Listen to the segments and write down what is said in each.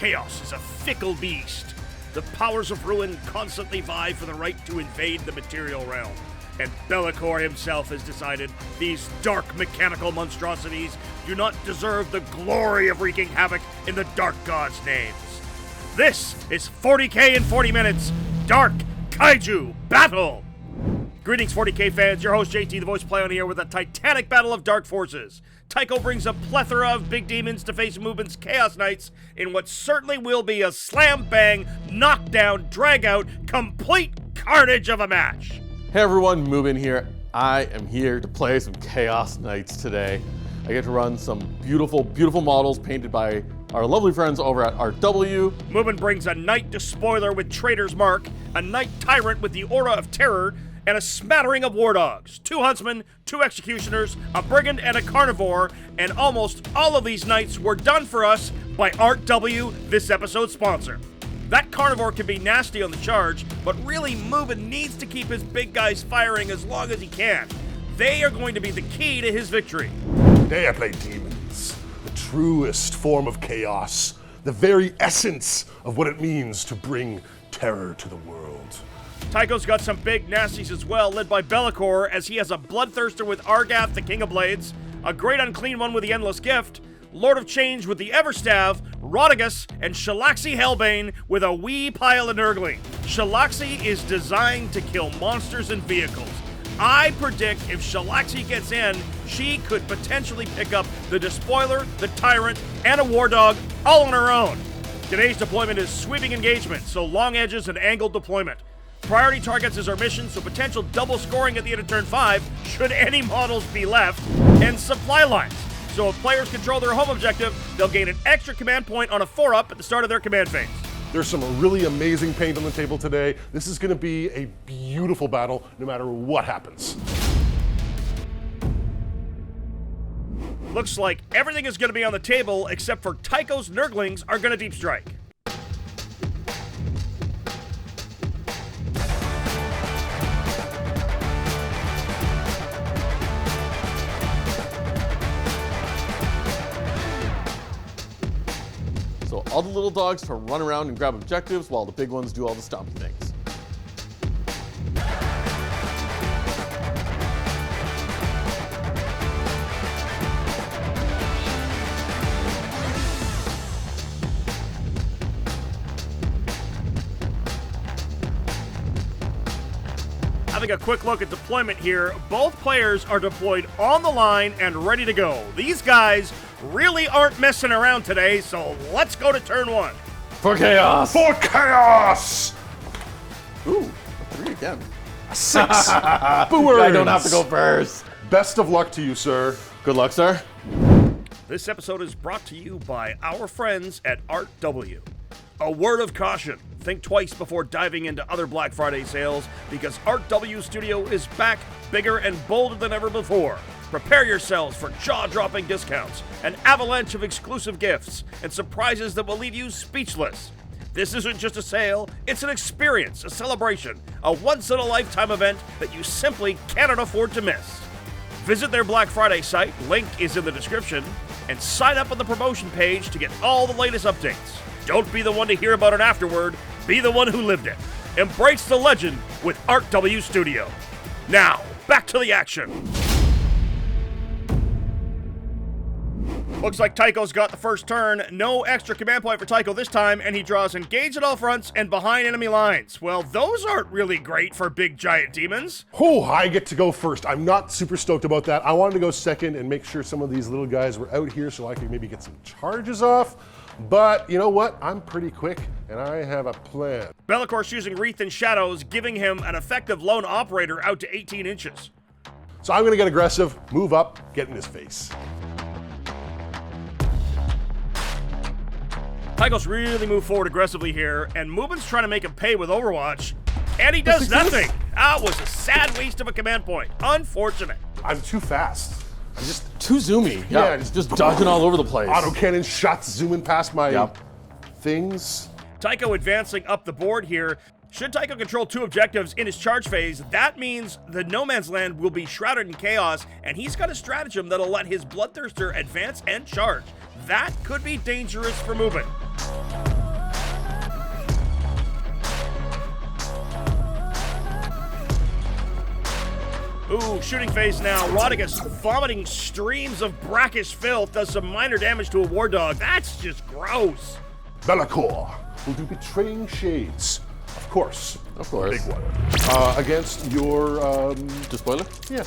Chaos is a fickle beast. The powers of ruin constantly vie for the right to invade the material realm. And Belakor himself has decided these dark mechanical monstrosities do not deserve the glory of wreaking havoc in the Dark God's names. This is 40K in 40 minutes, Dark Kaiju Battle! Greetings 40K fans, your host JT, the voice play on here with a titanic battle of dark forces. Tycho brings a plethora of big demons to face Mubin's Chaos Knights in what certainly will be a slam-bang, knockdown, drag-out, complete carnage of a match. Hey everyone, Mubin here. I am here to play some Chaos Knights today. I get to run some beautiful, beautiful models painted by our lovely friends over at RW. Mubin brings a Knight Despoiler with Traitor's Mark, a Knight Tyrant with the Aura of Terror, and a smattering of Wardogs, 2 huntsmen, 2 executioners, a Brigand, and a Karnivore, and almost all of these knights were done for us by RW, this episode's sponsor. That Karnivore can be nasty on the charge, but really Mubin needs to keep his big guys firing as long as he can. They are going to be the key to his victory. Today I play Daemons, the truest form of chaos, the very essence of what it means to bring terror to the world. Tycho's got some big nasties as well, led by Belakor, as he has a Bloodthirster with Argath, the King of Blades, a Great Unclean one with the Endless Gift, Lord of Change with the Everstave, Rotigus and Shalaxi Helbane with a wee pile of Nurglings. Shalaxi is designed to kill monsters and vehicles. I predict if Shalaxi gets in, she could potentially pick up the Despoiler, the Tyrant, and a Wardog all on her own. Today's deployment is sweeping engagement, so long edges and angled deployment. Priority targets is our mission, so potential double scoring at the end of turn 5, should any models be left, and supply lines. So if players control their home objective, they'll gain an extra command point on a 4-up at the start of their command phase. There's some really amazing paint on the table today. This is going to be a beautiful battle no matter what happens. Looks like everything is going to be on the table except for Tycho's Nurglings are going to deep strike. So all the little dogs to run around and grab objectives while the big ones do all the stompy things. Having a quick look at deployment here, both players are deployed on the line and ready to go. These guys really aren't messing around today, so let's go to turn 1. For chaos! For chaos! Ooh, a 3 again. A 6. Booers! I don't have to go first. Best of luck to you, sir. Good luck, sir. This episode is brought to you by our friends at RW. A word of caution. Think twice before diving into other Black Friday sales, because RW Studio is back, bigger and bolder than ever before. Prepare yourselves for jaw-dropping discounts, an avalanche of exclusive gifts, and surprises that will leave you speechless. This isn't just a sale, it's an experience, a celebration, a once-in-a-lifetime event that you simply cannot afford to miss. Visit their Black Friday site, link is in the description, and sign up on the promotion page to get all the latest updates. Don't be the one to hear about it afterward, be the one who lived it. Embrace the legend with RW Studio. Now, back to the action. Looks like Tycho's got the first turn. No extra command point for Tycho this time, and he draws engage at all fronts and behind enemy lines. Well, those aren't really great for big giant demons. Oh, I get to go first. I'm not super stoked about that. I wanted to go second and make sure some of these little guys were out here so I could maybe get some charges off. But you know what? I'm pretty quick, and I have a plan. Belakor's using Wreath and Shadows, giving him an effective lone operator out to 18 inches. So I'm going to get aggressive, move up, get in his face. Tycho's really moved forward aggressively here, and Mubin's trying to make him pay with Overwatch, and he does nothing. That was a sad waste of a command point. Unfortunate. I'm too fast. I'm just too zoomy. Yeah, just dodging all over the place. Autocannon shots zooming past my things. Tycho advancing up the board here. Should Tycho control 2 objectives in his charge phase, that means the No Man's Land will be shrouded in chaos, and he's got a stratagem that'll let his Bloodthirster advance and charge. That could be dangerous for Mubin. Ooh, shooting phase now. Rotigus vomiting streams of brackish filth does some minor damage to a Wardog. That's just gross. Belakor will do Betraying Shades. Of course. Of course. Big one. Against your, Despoiler? yeah.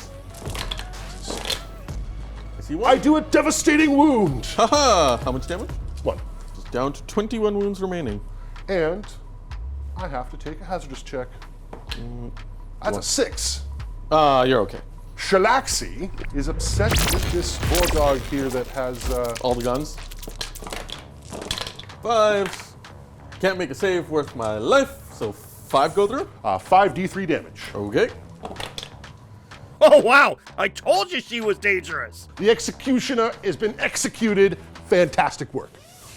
I see one. I do a devastating wound. Haha! How much damage? 1. Just down to 21 wounds remaining. And I have to take a hazardous check. That's a 6. You're okay. Shalaxi is upset with this Wardog here that has, All the guns. 5. Can't make a save worth my life, so 5 go through. 5d3 damage. Okay. Oh, wow. I told you she was dangerous. The Executioner has been executed. Fantastic work.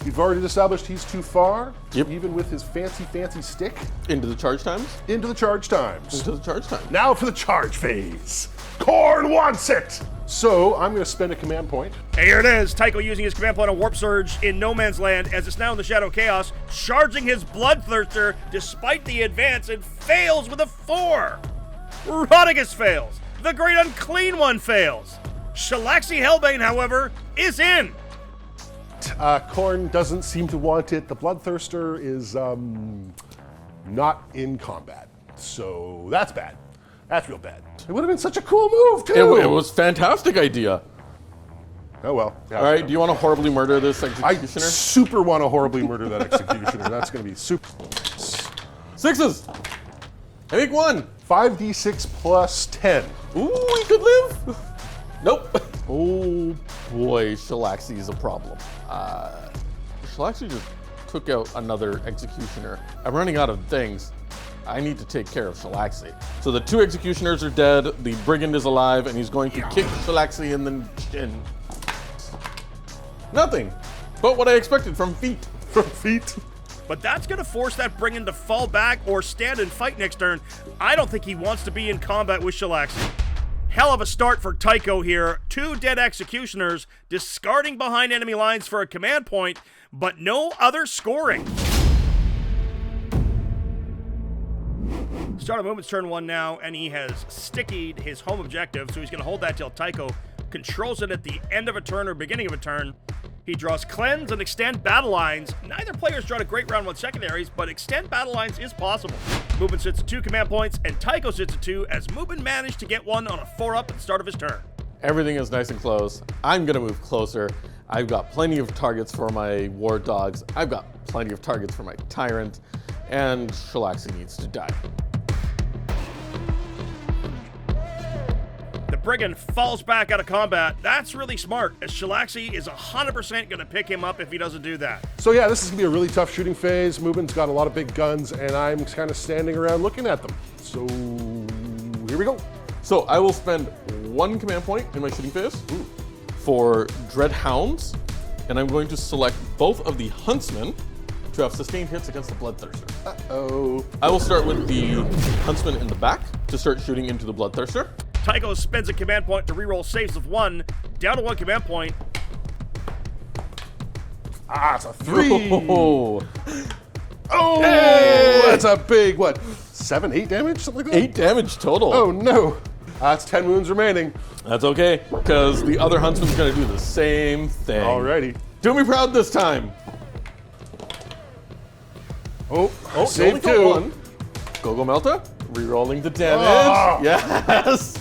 We've already established he's too far, Yep. even with his fancy stick. Into the charge times. Into the charge times. Into the charge times. Now for the charge phase. Korn wants it! So I'm going to spend a command point. And here it is. Tycho using his command point on Warp Surge in No Man's Land as it's now in the Shadow Chaos, charging his Bloodthirster despite the advance and fails with a 4. Rotigus fails. The Great Unclean one fails. Shalaxi Helbane, however, is in. Korn doesn't seem to want it. The Bloodthirster is not in combat. So that's bad. That's real bad. It would have been such a cool move, too. It was fantastic idea. Oh, well. All right, do you want to horribly murder this I executioner? super want to horribly murder that Executioner. That's going to be super. 6s. I make 1. 5d6 plus 10. Ooh, he could live. Nope. Oh boy, Shalaxi is a problem. Shalaxi just took out another executioner. I'm running out of things. I need to take care of Shalaxi. So the 2 executioners are dead, the Brigand is alive, and he's going to kick Shalaxi in the chin. Nothing but what I expected from feet. From feet. But that's going to force that Brigand to fall back or stand and fight next turn. I don't think he wants to be in combat with Shalaxi. Hell of a start for Tycho here. 2 dead executioners, discarding behind enemy lines for a command point, but no other scoring. Start of movement's turn 1 now, and he has stickied his home objective, so he's going to hold that till Tycho controls it at the end of a turn or beginning of a turn. He draws Cleanse and Extend Battle Lines. Neither player's drawn a great round 1 secondaries, but Extend Battle Lines is possible. Mubin sits at 2 command points, and Tycho sits at 2, as Mubin managed to get one on a 4-up at the start of his turn. Everything is nice and close. I'm gonna move closer. I've got plenty of targets for my Wardogs. I've got plenty of targets for my Tyrant, and Shalaxi needs to die. The Brigand falls back out of combat. That's really smart, as Shalaxi is 100% going to pick him up if he doesn't do that. So yeah, this is going to be a really tough shooting phase. Mubin's got a lot of big guns, and I'm kind of standing around looking at them. So here we go. So I will spend 1 command point in my shooting phase for Dread Hounds, and I'm going to select both of the huntsmen to have sustained hits against the Bloodthirster. Uh-oh. I will start with the huntsman in the back to start shooting into the Bloodthirster. Tycho spends a command point to reroll saves of 1, down to 1 command point. It's a 3. Oh, Oh, hey! That's a big, what, 7, 8 damage? Something like that? 8 damage total. Oh, no. That's 10 wounds remaining. That's okay, because the other huntsman's gonna do the same thing. Alrighty. Do me proud this time. Oh, You save only got 2. 1. Go Melta, rerolling the damage. Ah! Yes.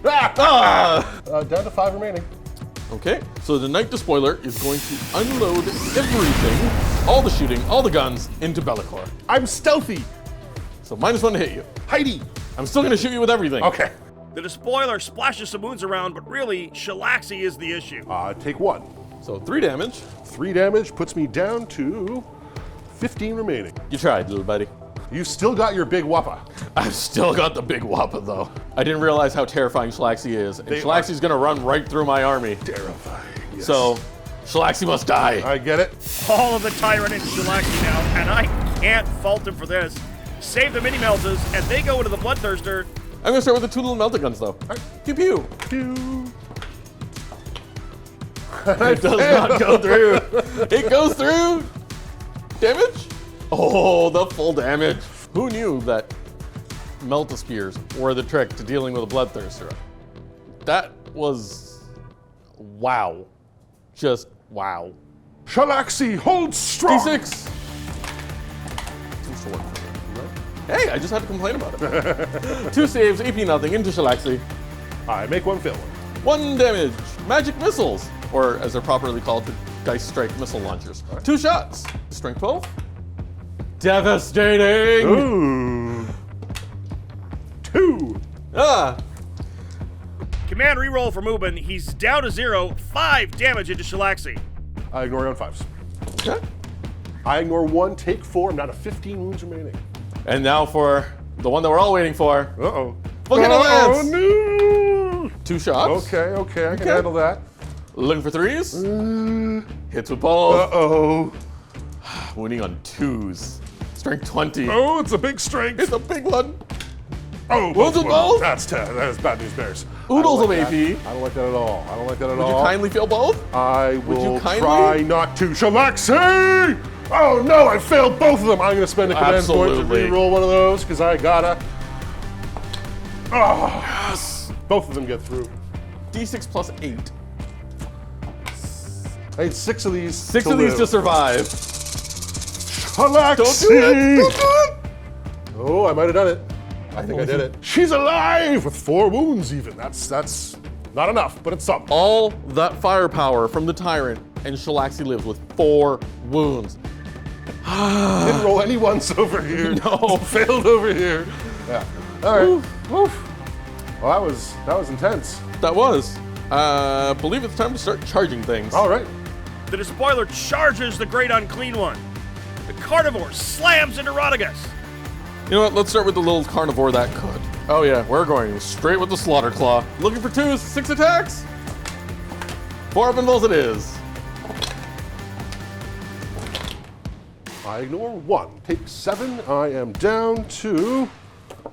Down to 5 remaining. Okay, so the Knight Despoiler is going to unload everything, all the shooting, all the guns, into Belakor. I'm stealthy. So -1 to hit you. Heidi. I'm still gonna shoot you with everything. Okay. The Despoiler splashes some wounds around, but really, Shalaxi is the issue. Take 1. So 3 damage. 3 damage puts me down to 15 remaining. You tried, little buddy. You still got your big whopper. I've still got the big whopper though. I didn't realize how terrifying Shalaxi is. And They Shalaxi's gonna run right through my army. Terrifying. Yes. So, Shalaxi must die. I get it. All of the Tyrant and Shalaxi now, and I can't fault him for this. Save the mini-meltas, and they go into the Bloodthirster. I'm gonna start with the 2 little melta guns though. Pew pew. Pew. It does not go through. It goes through. Damage? Oh, the full damage. Who knew that Melt-a-spears were the trick to dealing with a bloodthirster. That was wow. Just wow. Shalaxi, hold strong! D6! Seems to work for me. Hey, I just had to complain about it. 2 saves, AP nothing, into Shalaxi. I make one fail. 1 damage. Magic missiles, or as they're properly called, the Dice Strike missile launchers. 2 shots. Strength 12. Devastating! Ooh. 2. Ah! Command reroll for Mubin. He's down to 0. 5 damage into Shalaxi. I ignore you on 5s. Okay. I ignore 1, take 4. I'm down to 15 wounds remaining. And now for the one that we're all waiting for. Uh-oh. Look at the lance! No! 2 shots. Okay, I can handle that. Looking for 3s. Hits with both. Uh-oh. Wounding on 2s. Strength 20. Oh, it's a big strength. It's a big one. Oh, Wounds with both? That's bad news bears. Oodles of I don't AP. like that. I don't like that at all. I don't like that at Would you all. kindly fail both? I you will kindly? try not to. Shalaxi! Oh no, I failed both of them. I'm gonna spend a command point to Absolutely. re-roll one of those, because I gotta. Oh, Yes. both of them get through. D6 plus 8. I need 6 of these. 6 to of these live. to survive. Shalaxi! Don't do it! Don't do it! Oh, I might have done it. I think I did it. She's alive with 4 wounds even. That's not enough, but it's something. All that firepower from the Tyrant, and Shalaxi lives with 4 wounds. Didn't roll any ones over here. No. Failed over here. Yeah. All right. Oof. Well, that was intense. That was. Believe it's time to start charging things. All right. The despoiler charges the Great Unclean One. The Karnivore slams into Rotigus. You know what? Let's start with the little carnivore that could. Oh yeah, we're going straight with the slaughter claw. Looking for 2s, 6 attacks. 4 up and rolls it is. I ignore 1. Take 7. I am down to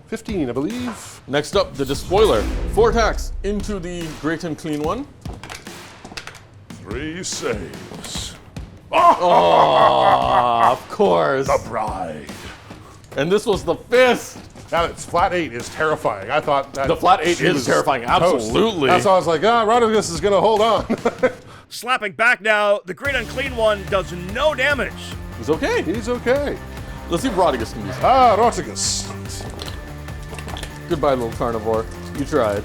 15, I believe. Next up, the despoiler. 4 attacks into the Great Unclean One. 3 saves. Oh, of course. The bride. And this was the fist. Now it's flat 8 is terrifying. I thought that The flat 8 she is was terrifying, toast. absolutely. That's why I was like, Rotigus is gonna hold on. Slapping back now, the Great Unclean One does no damage. He's okay. He's okay. Let's see if Rotigus can do something. Rotigus. Goodbye, little carnivore. You tried.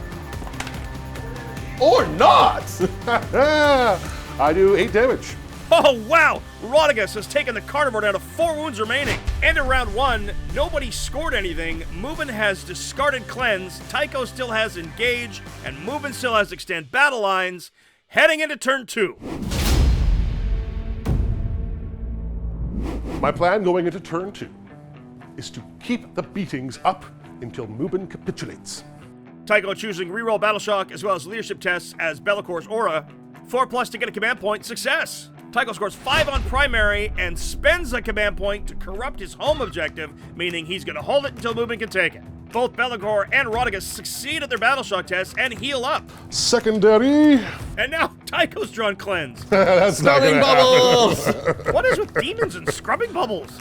Or not! I do 8 damage. Oh wow! Rotigus has taken the Karnivore down to 4 wounds remaining. And in round 1, nobody scored anything. Mubin has discarded Cleanse, Tycho still has Engage, and Mubin still has Extend Battle Lines. Heading into turn 2. My plan going into turn 2 is to keep the beatings up until Mubin capitulates. Tycho choosing reroll Battle Shock as well as leadership tests as Belakor's Aura. 4+ to get a command point, success. Tycho scores 5 on primary and spends a command point to corrupt his home objective, meaning he's going to hold it until Mubin can take it. Both Belakor and Rotigus succeed at their Battle Shock tests and heal up. Secondary. And now Tycho's drawn Cleanse. That's not Scrubbing gonna bubbles! What is with demons and scrubbing bubbles?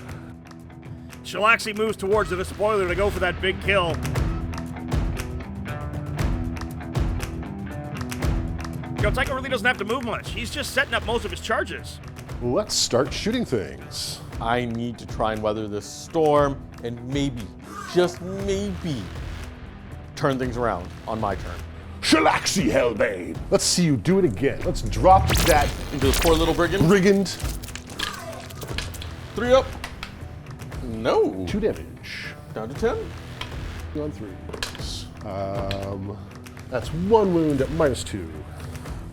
Shalaxi moves towards the despoiler to go for that big kill. Tycho really doesn't have to move much. He's just setting up most of his charges. Let's start shooting things. I need to try and weather this storm and maybe, just maybe, turn things around on my turn. Shalaxi Helbane. Let's see you do it again. Let's drop that Into this poor little brigand. brigand. 3 up. No. 2 damage. Down to 10. On 3. That's 1 wound at -2.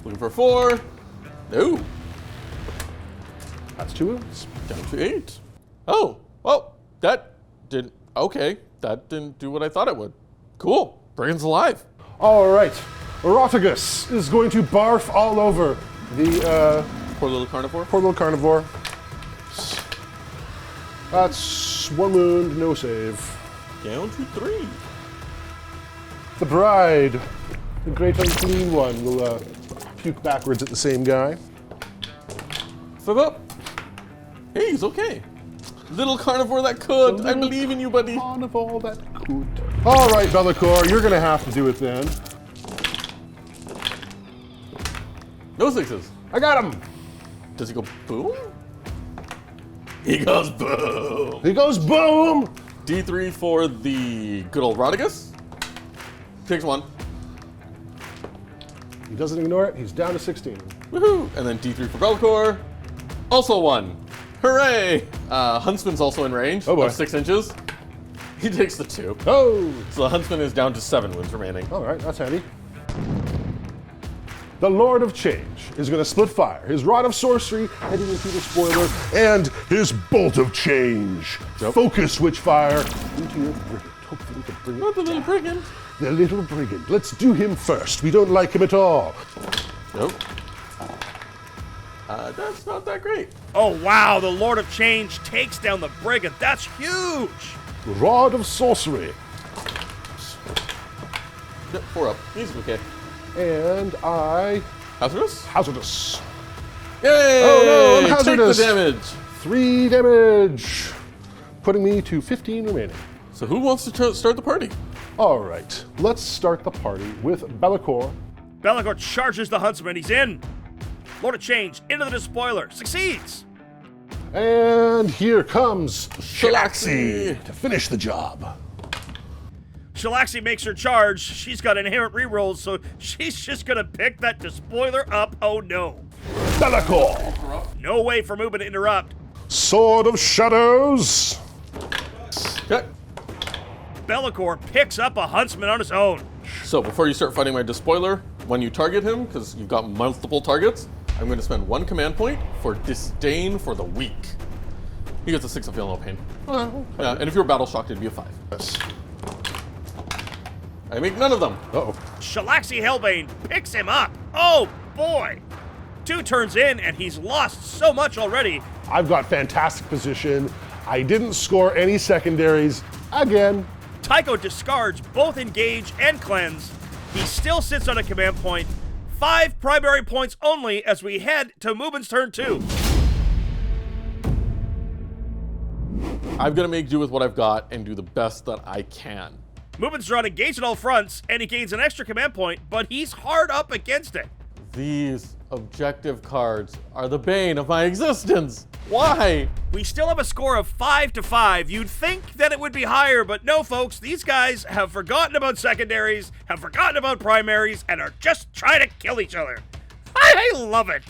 Looking for 4. No. That's 2 wounds. Down to 8. Oh, well, that didn't, okay. That didn't do what I thought it would. Cool. Brigand's alive. All right. Rotigus is going to barf all over the Poor little carnivore. poor little carnivore. That's 1 wound, no save. Down to 3. The bride, the Great Unclean One, will puke backwards at the same guy. 5 up. Hey, he's okay. Little carnivore that could. I believe in you, buddy. Carnivore that could. All right, Belakor, you're gonna have to do it then. No sixes. I got him. Does he go boom? He goes boom. He goes boom. D3 for the good old Rotigus. Takes 1. He doesn't ignore it. He's down to 16. Woohoo! And then D3 for Belakor. Also 1. Hooray! Huntsman's also in range Oh boy. of 6 inches. He takes the 2. Oh. So the Huntsman is down to 7 wounds remaining. All right, that's handy. The Lord of Change is going to split fire. His Rod of Sorcery heading into the spoiler, and his Bolt of Change. Yep. Focus Witchfire into your Brigand. Hopefully to bring Not the little Brigand. the little Brigand. Let's do him first. We don't like him at all. Nope. That's not that great. Oh, wow. The Lord of Change takes down the Brigand. That's huge. Rod of Sorcery. Yep, 4 up. He's okay. And I... Hazardous? Hazardous. Yay! Oh no, I'm hazardous. Take the damage. 3 damage. Putting me to 15 remaining. So who wants to start the party? All right, let's start the party with Belakor. Belakor charges the huntsman. He's in. Lord of Change into the despoiler. Succeeds. And here comes Shalaxi. to finish the job. Shalaxi makes her charge. She's got inherent rerolls, so she's just gonna pick that despoiler up. Oh no. Belakor. No way for Mubin to interrupt. Sword of Shadows. Okay. Belakor picks up a huntsman on his own. So before you start fighting my despoiler, when you target him, because you've got multiple targets, I'm going to spend 1 command point for Disdain for the Weak. He gets a 6 of feel no pain. Yeah, and if you were battle shocked, it'd be a 5. Yes. I make none of them. Uh-oh. Shalaxi Helbane picks him up. Oh boy. 2 turns in and he's lost so much already. I've got fantastic position. I didn't score any secondaries again. Tycho discards both engage and cleanse. He still sits on a command point. 5 primary points only as we head to Mubin's turn 2. I'm going to make do with what I've got and do the best that I can. Mubin's drawn engaged at all fronts and he gains an extra command point, but he's hard up against it. These objective cards are the bane of my existence. Why? We still have a score of 5-5. You'd think that it would be higher, but no, folks. These guys have forgotten about secondaries, have forgotten about primaries, and are just trying to kill each other. I love it.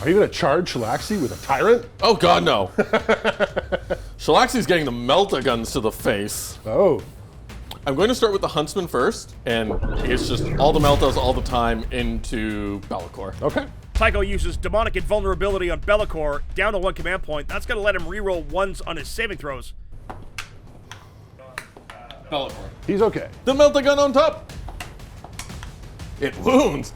Are you going to charge Shalaxi with a Tyrant? Oh god, no. Shalaxi's getting the melta-guns to the face. Oh. I'm going to start with the Huntsman first, and it's just all the meltas all the time into Belakor. Okay. Tycho uses demonic invulnerability on Belakor down to 1 command point. That's going to let him reroll 1s on his saving throws. Belakor. He's okay. The melta-gun on top. It wounds.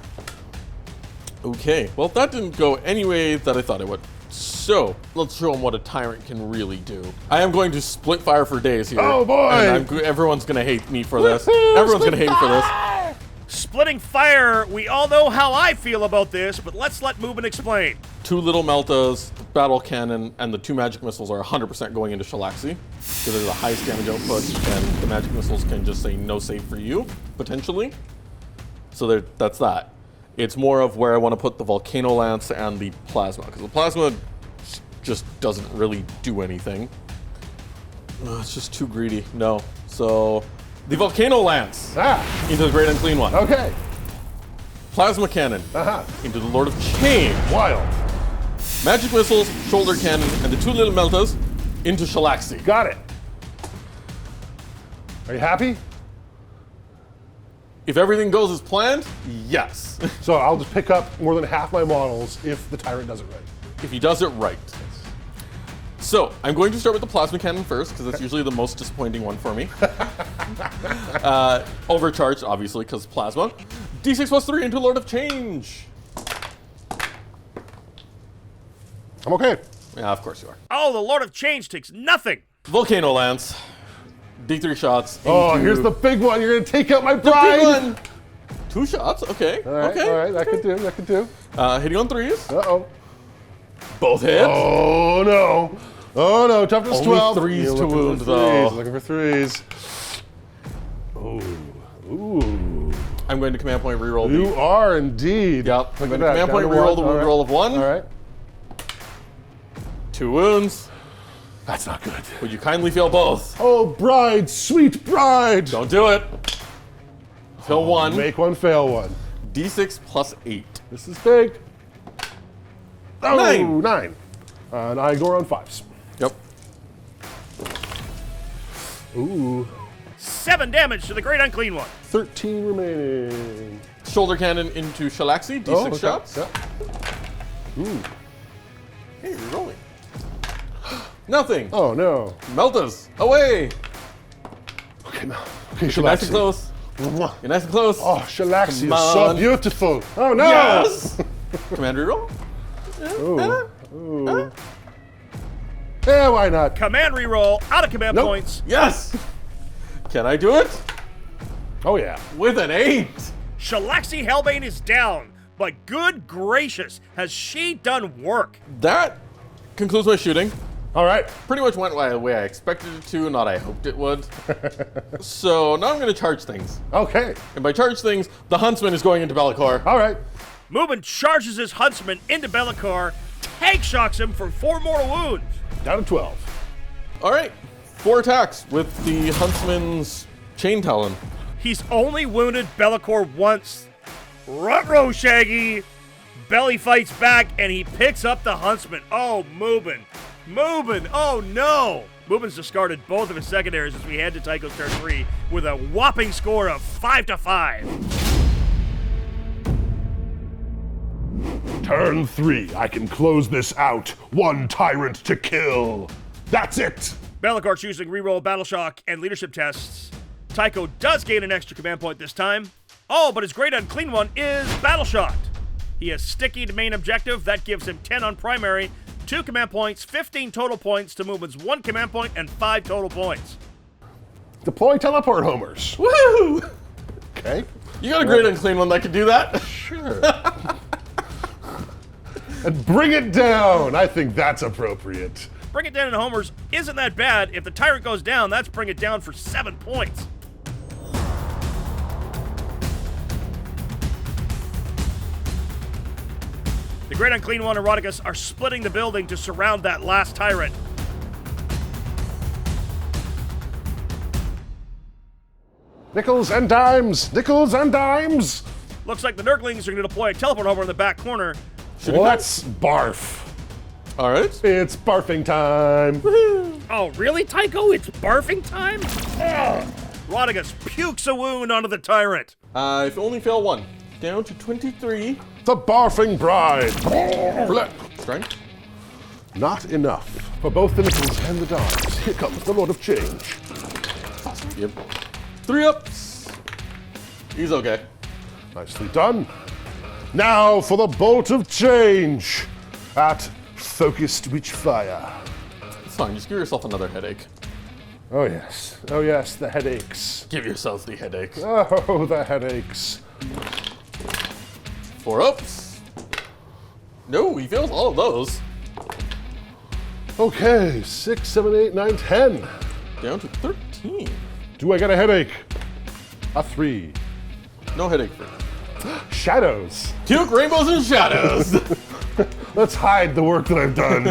Okay, well that didn't go any way that I thought it would. So, let's show him what a Tyrant can really do. I am going to split fire for days here. Oh boy! And everyone's gonna hate me for this. Everyone's gonna hate me for this. Splitting fire, we all know how I feel about this, but let's let Mubin explain. 2 little meltas, battle cannon, and the 2 magic missiles are 100% going into Shalaxi. So there's the highest damage output, and the magic missiles can just say no save for you, potentially. So that's that. It's more of where I want to put the Volcano Lance and the Plasma, because the Plasma just doesn't really do anything. It's just too greedy. No. So, the Volcano Lance into the Great Unclean one. Okay. Plasma Cannon into the Lord of Change. Wild. Magic Missiles, Shoulder Cannon, and the 2 little meltas into Shalaxi. Got it. Are you happy? If everything goes as planned, yes. So I'll just pick up more than half my models if the Tyrant does it right. If he does it right. So, I'm going to start with the Plasma Cannon first, because that's usually the most disappointing one for me. Overcharged, obviously, because Plasma. D6 plus 3 into Lord of Change. I'm okay. Yeah, of course you are. Oh, the Lord of Change takes nothing. Volcano Lance. D3 shots. Oh, here's the big one. You're going to take out my bride. Big one. 2 shots, okay. All right, okay. all right. That could do, that could do. Hitting on 3s. Uh-oh. Both hits. Oh, no. Oh, no. Toughness Only 12. 3s You're to looking wound, for though. Looking for 3s. Ooh. I'm going to command point reroll. You are indeed. Yep. I'm going to command point reroll the wound roll of 1. All right. 2 wounds. That's not good. Would you kindly fail both? Oh, bride, sweet bride. Don't do it. Fail 1. Make one, fail one. D6 plus 8. This is big. Oh, 9. 9. And I go on 5s. Yep. Ooh. 7 damage to the Great Unclean one. 13 remaining. Shoulder cannon into Shalaxi. D6 okay. shots. Yeah. Ooh. Hey, you're rolling. Nothing. Oh, no. Meltas. Away. Okay, no. Okay, You're nice and Shalaxi. close. Mwah. You're nice and close. Oh, Shalaxi Come is so on. beautiful. Oh, no. Yes. Command reroll. Ooh. Ooh. Yeah, why not? Command reroll out of command Nope. points. Yes. Can I do it? Oh, yeah. With an 8. Shalaxi Helbane is down, but good gracious, has she done work? That concludes my shooting. All right. Pretty much went the way I expected it to, not I hoped it would. So now I'm going to charge things. Okay. And by charge things, the huntsman is going into Belakor. All right. Mubin charges his huntsman into Belakor, tank shocks him for 4 more wounds. Down to 12. All right. 4 attacks with the huntsman's chain talon. He's only wounded Belakor once. Ruh-roh, Shaggy. Belly fights back, and he picks up the huntsman. Oh, Mubin. Mubin, oh no! Mubin's discarded both of his secondaries as we head to Tycho's turn 3 with a whopping score of 5-5. Turn 3. I can close this out. 1 tyrant to kill. That's it. Belakor choosing reroll battle shock and leadership tests. Tycho does gain an extra command point this time. Oh, but his Great Unclean one is battle shocked. He has sticky to main objective. That gives him 10 on primary, 2 command points, 15 total points to Mubin's 1 command point, and 5 total points. Deploy teleport homers. Woo! Okay. You got a Great Unclean one that could do that? Sure. And bring it down. I think that's appropriate. Bring it down in homers isn't that bad. If the Tyrant goes down, that's bring it down for 7 points. The Great Unclean One and Rotigus are splitting the building to surround that last Tyrant. Nickels and dimes. Nickels and dimes. Looks like the Nurglings are going to deploy a teleport homer in the back corner. Let's barf. All right. It's barfing time. Oh, really, Tycho? It's barfing time? Ugh. Rotigus pukes a wound onto the Tyrant. If only fail 1. Down to 23. The barfing bride. Flip. Strength. Not enough for both the nickels and the dimes. Here comes the Lord of Change. Yep. 3 ups. He's okay. Nicely done. Now for the bolt of change at focused witchfire. It's fine. Just give yourself another headache. Oh yes. Oh yes, the headaches. Give yourself the headache. Oh, the headaches. 4 ups. No, he fails all of those. Okay, 6, 7, 8, 9, 10. Down to 13. Do I get a headache? A 3. No headache for me. Shadows. Puke, rainbows, and shadows. Let's hide the work that I've done.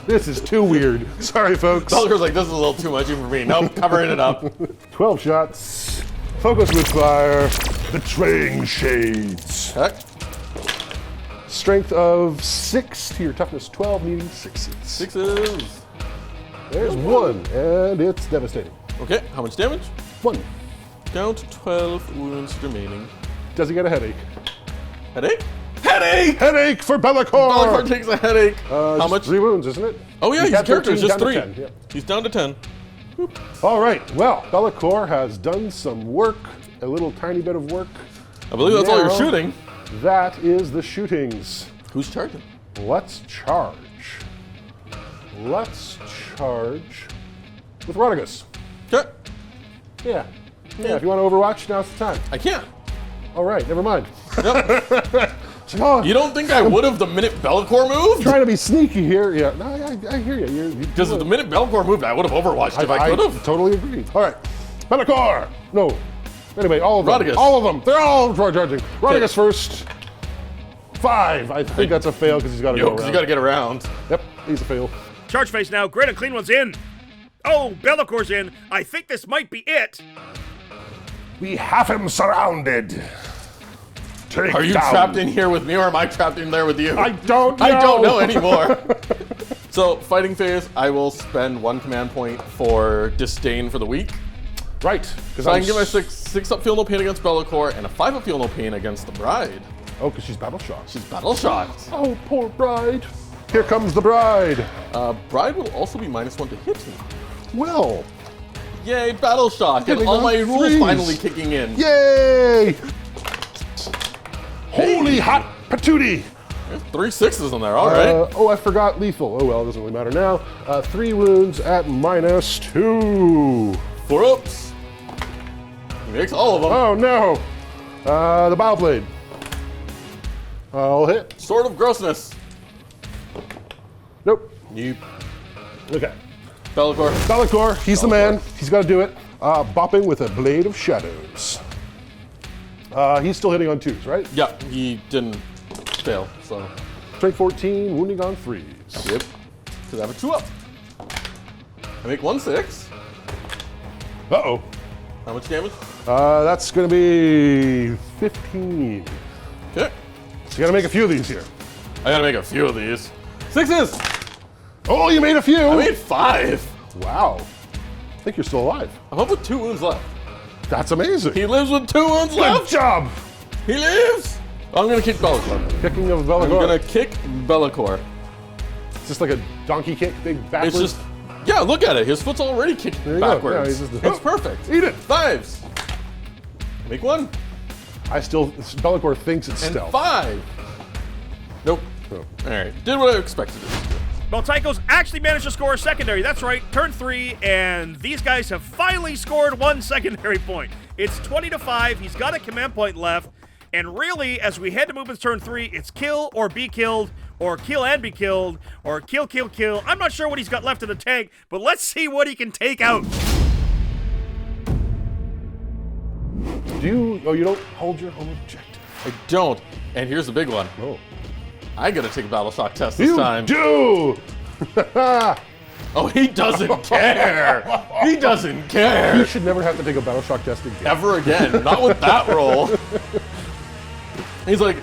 This is too weird. Sorry, folks. Belakor's like, this is a little too much even for me. Nope, covering it up. 12 shots. Focus with fire. Betraying shades. Heck. Strength of 6 to your toughness 12, needing 6s. 6s. There's 1, and it's devastating. Okay, how much damage? 1. Down to 12 wounds remaining. Does he get a headache? Headache? Headache! Headache for Belakor Belakor! takes a headache. How Just much? 3 wounds, isn't it? Oh yeah, He's his got character is 13 just down to 3. 10, yeah. He's down to 10. All right, well, Belakor has done some work, a little tiny bit of work. I believe that's all you're Now, shooting. That is the shootings. Who's charging? Let's charge. Let's charge with Rotigus. Okay. Yeah. Yeah, if you want to Overwatch, now's the time. I can't. All right, never mind. Nope. Oh, You don't think I would have the minute Belakor moved? trying to be sneaky here. Yeah, no, I hear you. Because the minute Belakor moved, I would have Overwatched if I could have. totally agree. All right, Belakor. No, Anyway, all of them. Rotigus. All of them. They're all charging. Rotigus first. 5. I think that's a fail because he's got to go Because around. you got to get around. Yep, he's a fail. Charge phase now. Great Unclean one's in. Oh, Belakor's in. I think this might be it. We have him surrounded. Take Are you down. trapped in here with me, or am I trapped in there with you? I don't know. I don't know anymore. So, fighting phase, I will spend 1 command point for disdain for the weak. Right. So I can give my 6 up feel no pain against Belakor and a 5 up feel no pain against the bride. Oh, because she's battle shocked. She's battle shocked. Oh, poor bride. Here comes the bride. Bride will also be -1 to hit me. Well, Yay, battle shock, and Getting all on my rules 3s. finally kicking in. yay! Holy hot patootie! There's 3 6s in there, all right. Oh, I forgot lethal. Oh well, it doesn't really matter now. 3 wounds at -2. 4 ups. He makes all of them. Oh no! The bow blade. I'll hit. Sword of grossness. Nope. Nope. Okay. Belakor. Belakor, he's the man. He's got to do it. Bopping with a blade of shadows. He's still hitting on 2s, right? Yeah, he didn't fail, so. Strength 14, wounding on 3s. Yep. Because I have a 2 up. I make 1 6. Uh-oh. How much damage? That's going to be 15. Okay. So you got to make a few of these here. I gotta make a few of these. 6s! Oh, you made a few. I made 5. Wow. I think you're still alive. I'm up with 2 wounds left. That's amazing. He lives with 2 wounds Good left. job. He lives. I'm gonna kick Belakor. Kicking of Belakor. I'm gonna kick Belakor. It's just like a donkey kick, big backwards. It's just, yeah, look at it. His foot's already kicked There you go. backwards. Yeah, he's just- It's perfect. Eat it. 5s. Make 1 Belakor thinks it's and stealth. 5. Nope. Oh. All right. Did what I expected it to do. Well, Tycho's actually managed to score a secondary. That's right, turn 3, and these guys have finally scored 1 secondary point. It's 20-5. He's got a command point left, and really, as we head to Mubin's turn 3, it's kill or be killed, or kill and be killed, or kill, kill, kill. I'm not sure what he's got left in the tank, but let's see what he can take out. You don't hold your own objective. I don't. And here's the big one. Oh. I gotta take a battle shock test this You time. do! Oh, he doesn't care. He doesn't You care. should never have to take a battle shock test again. Ever again. Not with that roll. He's like,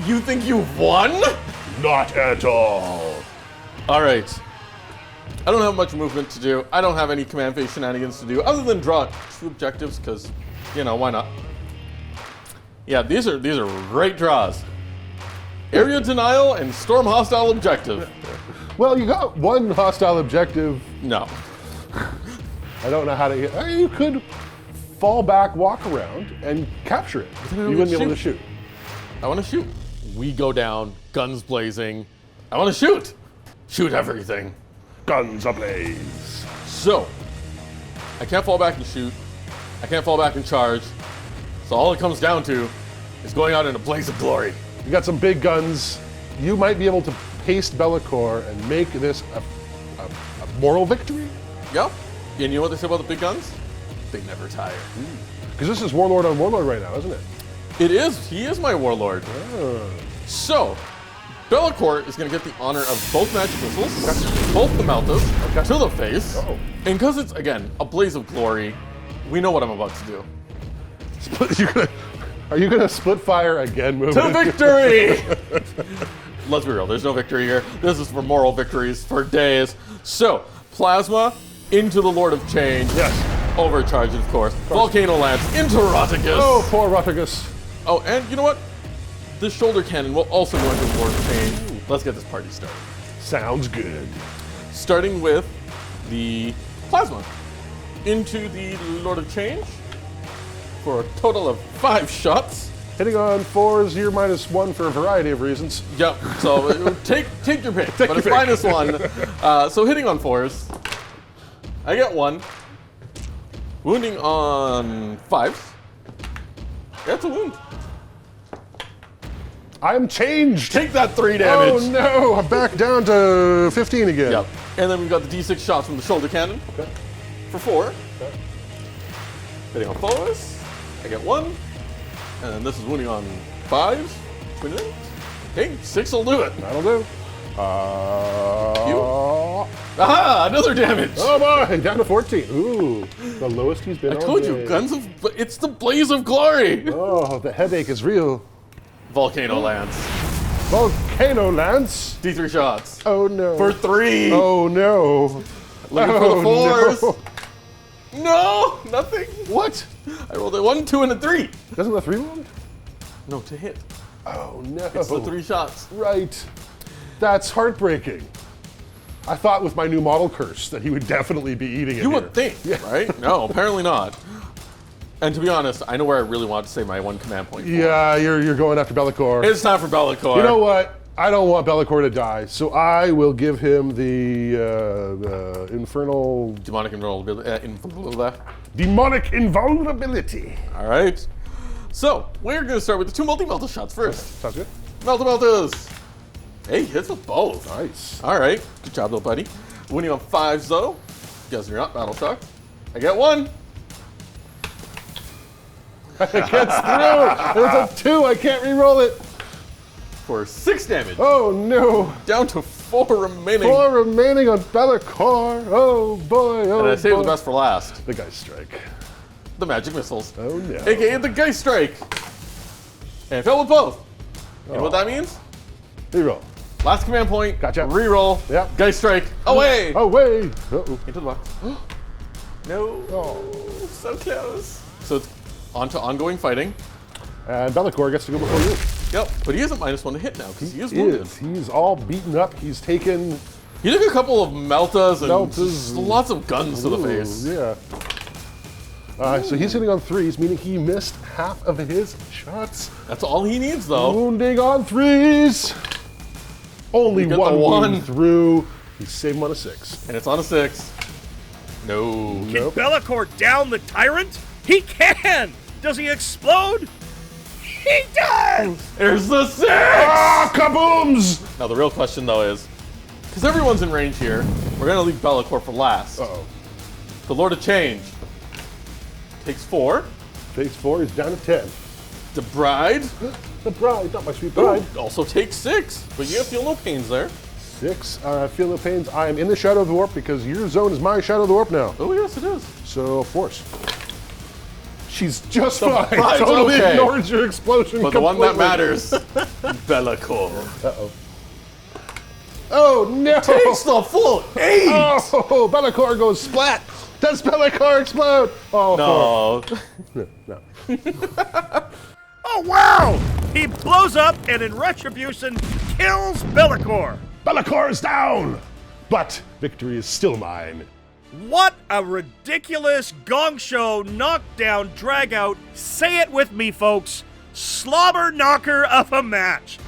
you think you've won? Not at all. All right. I don't have much movement to do. I don't have any command phase shenanigans to do other than draw 2 objectives because, you know, why not? Yeah, these are great draws. Area denial and storm hostile objective. Well, you got 1 hostile objective. No. I don't know how to. You could fall back, walk around, and capture it. then I You would wouldn't be able to shoot. shoot. I want to shoot. We go down, guns blazing. I want to shoot. Shoot everything. Guns ablaze. So, I can't fall back and shoot. I can't fall back and charge. So all it comes down to is going out in a blaze of glory. You got some big guns. You might be able to paste Belakor and make this a moral victory. Yep. And you know what they say about the big guns? They never tire. Because this is Warlord on Warlord right now, isn't it? It is. He is my warlord. So, Belakor is going to get the honor of both magic missiles, both the Malthus, to the face. Oh. And because it's, again, a blaze of glory, we know what I'm about to do. Are you gonna split fire again, Mubin? To victory! Let's be real, there's no victory here. This is for moral victories for days. So, Plasma into the Lord of Change. Yes. Overcharge, of course. Volcano Lance into Rotigus. Oh, poor Rotigus. Oh, and you know what? This shoulder cannon will also go into the Lord of Change. Let's get this party started. Sounds good. Starting with the Plasma into the Lord of Change for a total of 5 shots. Hitting on 4s, you're -1 for a variety of reasons. Yep. So take your pick. But it's -1. So hitting on 4s, I get 1. Wounding on 5s. That's a wound. I'm changed. Take that 3 damage. Oh no! I'm back down to 15 again. Yep. And then we've got the D6 shots from the shoulder cannon Okay. for 4. Okay. Hitting on 4s. I get 1. And then this is winning on 5s. Okay, 6 will do it. That'll do. Aha! Another damage! Oh boy, down to 14. Ooh, the lowest he's been I all told day. you, it's the blaze of glory! Oh, the headache is real. Volcano Lance. Volcano Lance. D3 shots. Oh no. For 3! Oh no. Looking for the 4s. No, nothing. What? I rolled a 1, 2, and a 3. Doesn't the 3 wound? No, to hit. Oh no. It's the 3 shots. Right. That's heartbreaking. I thought with my new model curse that he would definitely be eating it. You would think, right? No, apparently not. And to be honest, I know where I really want to save my 1 command point for. Yeah, you're going after Belakor. It's time for Belakor. You know what? I don't want Belakor to die, so I will give him the infernal... Demonic invulnerability. Demonic invulnerability. All right. So, we're going to start with the 2 multi-melta shots first. Sounds good. Meltas. Hey, hits with both. Nice. All right. Good job, little buddy. Winning on 5s, though. You guys are not battle shock. I get 1. It gets through. It's a 2. I can't re-roll it. For 6 damage. Oh no. Down to 4 remaining. 4 remaining on Belakor. Oh boy. Oh And I saved boy. the best for last. The Geist Strike. The magic missiles. Oh no. AKA the Geist Strike. And fell with both. You know what that means? Reroll. Last command point. Gotcha. Reroll. Yep. Geist Strike. Away. Away. Uh-oh. Into the box. No. Oh. So close. So it's on to ongoing fighting. And Belakor gets to go before you. Yep. But he isn't -1 to hit now because he is wounded. He's all beaten up. He's taken... He took a couple of meltas and Meltas just and- lots of guns to the face. Yeah. So he's hitting on 3s, meaning he missed half of his shots. That's all he needs, though. Wounding on 3s. Only You get one the one. wound through. He saved him on a 6. And it's on a 6. No. Can Nope. Belakor down the Tyrant? He can! Does he explode? He does! There's the 6! Ah, kabooms! Now, the real question, though, is because everyone's in range here, we're going to leave Belakor for last. Uh-oh. The Lord of Change takes 4. Takes 4, he's down to 10. The Bride The bride, not my sweet bride. also takes 6. But you feel no pains there. 6, feel no pains. I am in the Shadow of the Warp because your zone is my Shadow of the Warp now. Oh, yes, it is. So, force. She's just The fine. bride's Totally okay. ignores your explosion But the one that completely. matters, Belakor. Uh-oh. Oh, no! Takes the full 8! Oh, Belakor goes splat! Does Belakor explode? Oh, No. no. Oh, wow! He blows up and in retribution kills Belakor. Belakor is down! But victory is still mine. What a ridiculous gong show, knockdown, drag out, say it with me, folks, slobber knocker of a match.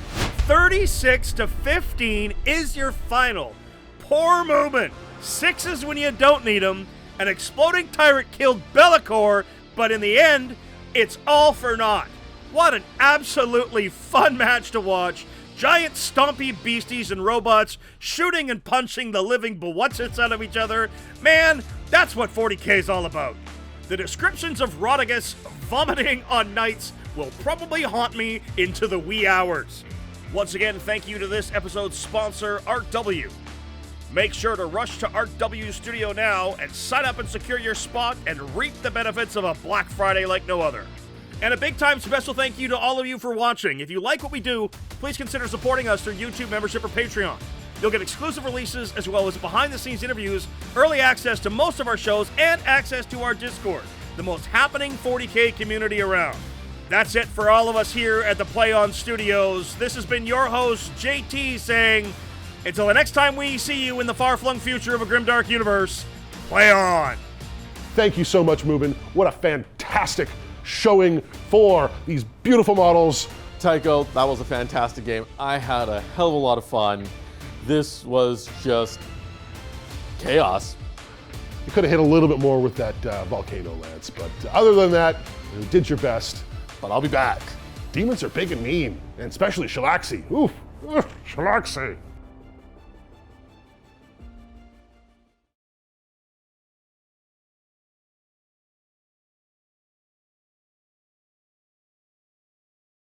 36-15 is your final. Poor Mubin. 6s when you don't need them. An exploding tyrant killed Belakor, but in the end, it's all for naught. What an absolutely fun match to watch. Giant stompy beasties and robots shooting and punching the living bewutzits out of each other. Man, that's what 40K is all about. The descriptions of Rotigus vomiting on knights will probably haunt me into the wee hours. Once again, thank you to this episode's sponsor, ArtW. Make sure to rush to ArtW Studio now and sign up and secure your spot and reap the benefits of a Black Friday like no other. And a big-time special thank you to all of you for watching. If you like what we do, please consider supporting us through YouTube membership or Patreon. You'll get exclusive releases as well as behind-the-scenes interviews, early access to most of our shows, and access to our Discord, the most happening 40K community around. That's it for all of us here at the Play On Studios. This has been your host, JT, saying, until the next time we see you in the far-flung future of a grimdark universe, play on! Thank you so much, Mubin. What a fantastic showing for these beautiful models. Tycho, that was a fantastic game. I had a hell of a lot of fun. This was just chaos. You could have hit a little bit more with that volcano lance, but other than that, you did your best. But I'll be back. Demons are big and mean, and especially Shalaxi. Oof, Shalaxi.